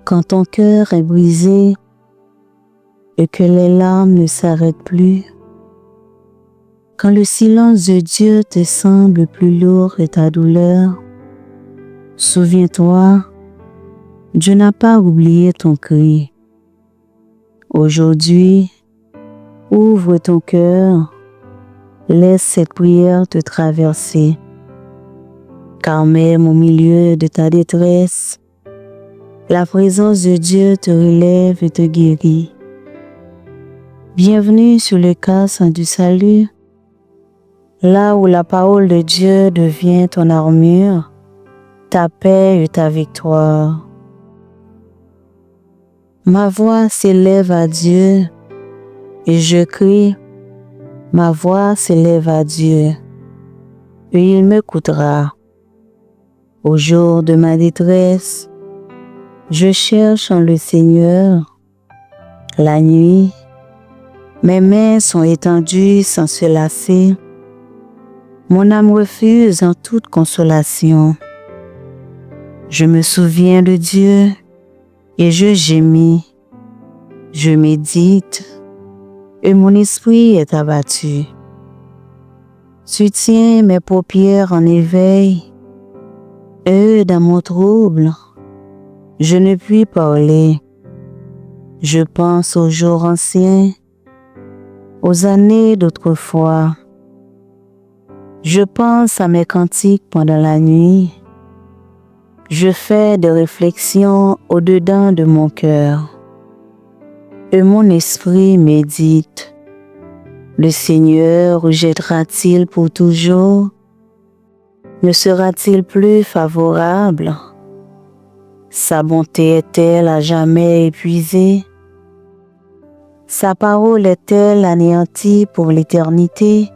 Quand ton cœur est brisé et que les larmes ne s'arrêtent plus, quand le silence de Dieu te semble plus lourd que ta douleur, souviens-toi, Dieu n'a pas oublié ton cri. Aujourd'hui, ouvre ton cœur, laisse cette prière te traverser, car même au milieu de ta détresse, la présence de Dieu te relève et te guérit. Bienvenue sur le casque du salut, là où la parole de Dieu devient ton armure, ta paix et ta victoire. Ma voix s'élève à Dieu et je crie, ma voix s'élève à Dieu et il m'écoutera. Au jour de ma détresse, je cherche en le Seigneur. La nuit, mes mains sont étendues sans se lasser. Mon âme refuse en toute consolation. Je me souviens de Dieu et je gémis. Je médite et mon esprit est abattu. Tu tiens mes paupières en éveil et dans mon trouble, je ne puis parler. Je pense aux jours anciens, aux années d'autrefois. Je pense à mes cantiques pendant la nuit. Je fais des réflexions au-dedans de mon cœur. Et mon esprit médite. Le Seigneur rejettera-t-il pour toujours? Ne sera-t-il plus favorable? Sa bonté est-elle à jamais épuisée? Sa parole est-elle anéantie pour l'éternité?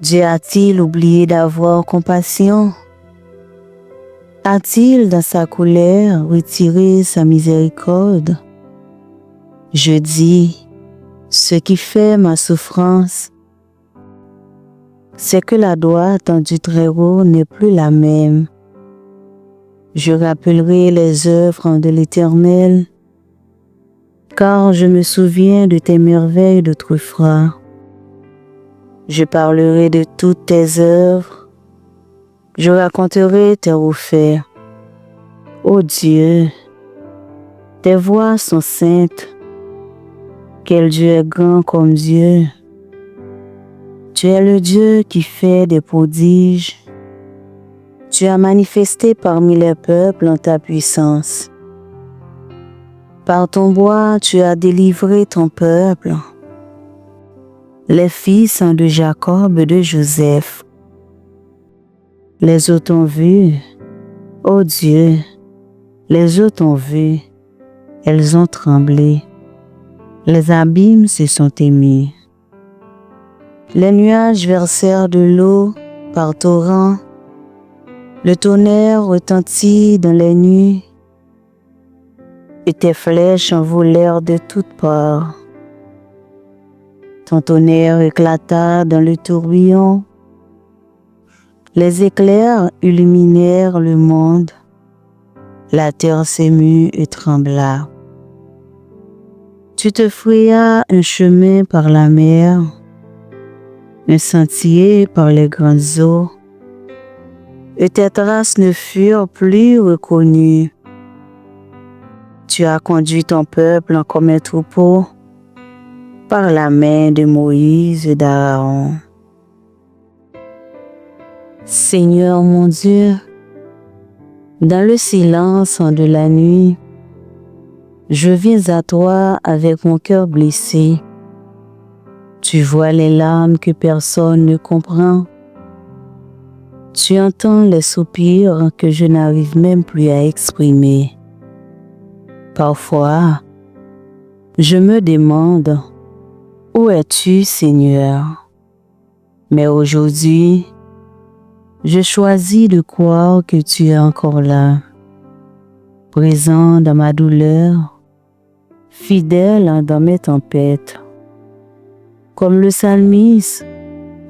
Dieu a-t-il oublié d'avoir compassion? A-t-il dans sa colère retiré sa miséricorde? Je dis, ce qui fait ma souffrance, c'est que la droite du Très-Haut n'est plus la même. Je rappellerai les œuvres de l'Éternel, car je me souviens de tes merveilles d'autrefois. Je parlerai de toutes tes œuvres, je raconterai tes refaits. Ô Dieu, tes voies sont saintes. Quel Dieu est grand comme Dieu. Tu es le Dieu qui fait des prodiges. Tu as manifesté parmi les peuples en ta puissance. Par ton bras, tu as délivré ton peuple, les fils de Jacob et de Joseph. Les eaux t'ont vu, ô Dieu, les eaux t'ont vu, elles ont tremblé, les abîmes se sont émus. Les nuages versèrent de l'eau par torrents, le tonnerre retentit dans les nuits, et tes flèches envolèrent de toutes parts. Ton tonnerre éclata dans le tourbillon, les éclairs illuminèrent le monde, la terre s'émut et trembla. Tu te frayas un chemin par la mer, un sentier par les grandes eaux, et tes traces ne furent plus reconnues. Tu as conduit ton peuple comme un troupeau par la main de Moïse et d'Aaron. Seigneur mon Dieu, dans le silence de la nuit, je viens à toi avec mon cœur blessé. Tu vois les larmes que personne ne comprend. Tu entends les soupirs que je n'arrive même plus à exprimer. Parfois, je me demande, où es-tu, Seigneur? Mais aujourd'hui, je choisis de croire que tu es encore là, présent dans ma douleur, fidèle dans mes tempêtes. Comme le psalmiste,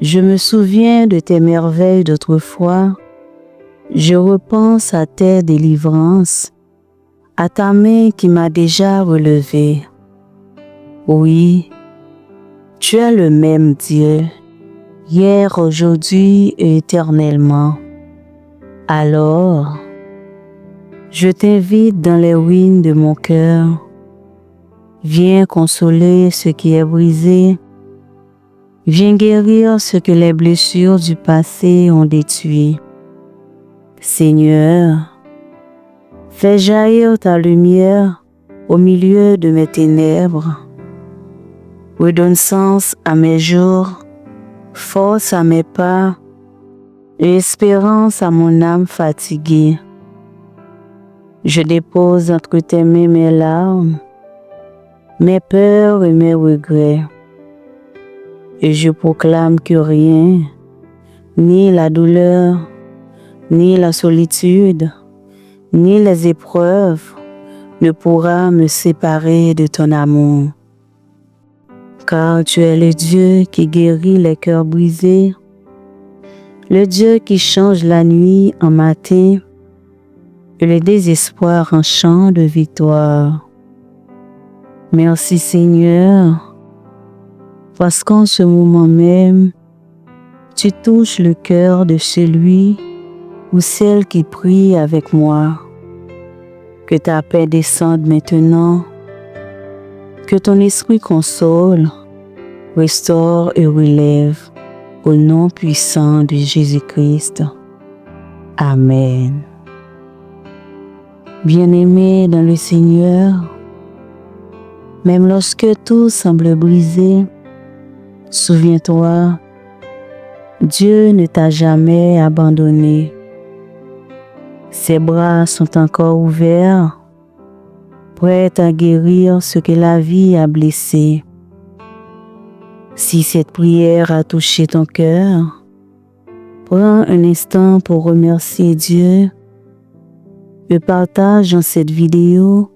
je me souviens de tes merveilles d'autrefois, je repense à tes délivrances, à ta main qui m'a déjà relevé. Oui, tu es le même Dieu, hier, aujourd'hui et éternellement. Alors, je t'invite dans les ruines de mon cœur. Viens consoler ce qui est brisé. Viens guérir ce que les blessures du passé ont détruit. Seigneur, fais jaillir ta lumière au milieu de mes ténèbres. Redonne sens à mes jours, force à mes pas et espérance à mon âme fatiguée. Je dépose entre tes mains mes larmes, mes peurs et mes regrets. Et je proclame que rien, ni la douleur, ni la solitude, ni les épreuves ne pourra me séparer de ton amour. Car tu es le Dieu qui guérit les cœurs brisés, le Dieu qui change la nuit en matin et le désespoir en chant de victoire. Merci Seigneur, parce qu'en ce moment même, tu touches le cœur de celui ou celle qui prie avec moi. Que ta paix descende maintenant, que ton esprit console, restaure et relève au nom puissant de Jésus-Christ. Amen. Bien-aimé dans le Seigneur, même lorsque tout semble brisé, souviens-toi, Dieu ne t'a jamais abandonné. Ses bras sont encore ouverts, prêts à guérir ce que la vie a blessé. Si cette prière a touché ton cœur, prends un instant pour remercier Dieu et partage dans cette vidéo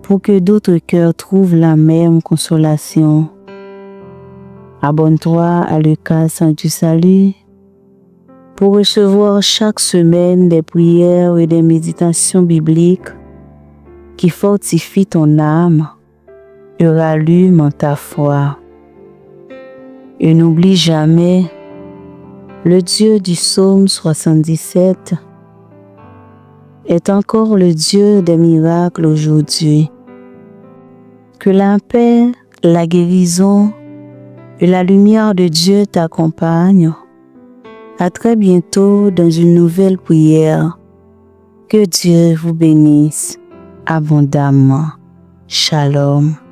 pour que d'autres cœurs trouvent la même consolation. Abonne-toi à Lucas du Salut pour recevoir chaque semaine des prières et des méditations bibliques qui fortifient ton âme et rallument ta foi. Et n'oublie jamais, le Dieu du psaume 77 est encore le Dieu des miracles aujourd'hui. Que la paix, la guérison et la lumière de Dieu t'accompagnent. À très bientôt dans une nouvelle prière. Que Dieu vous bénisse abondamment. Shalom.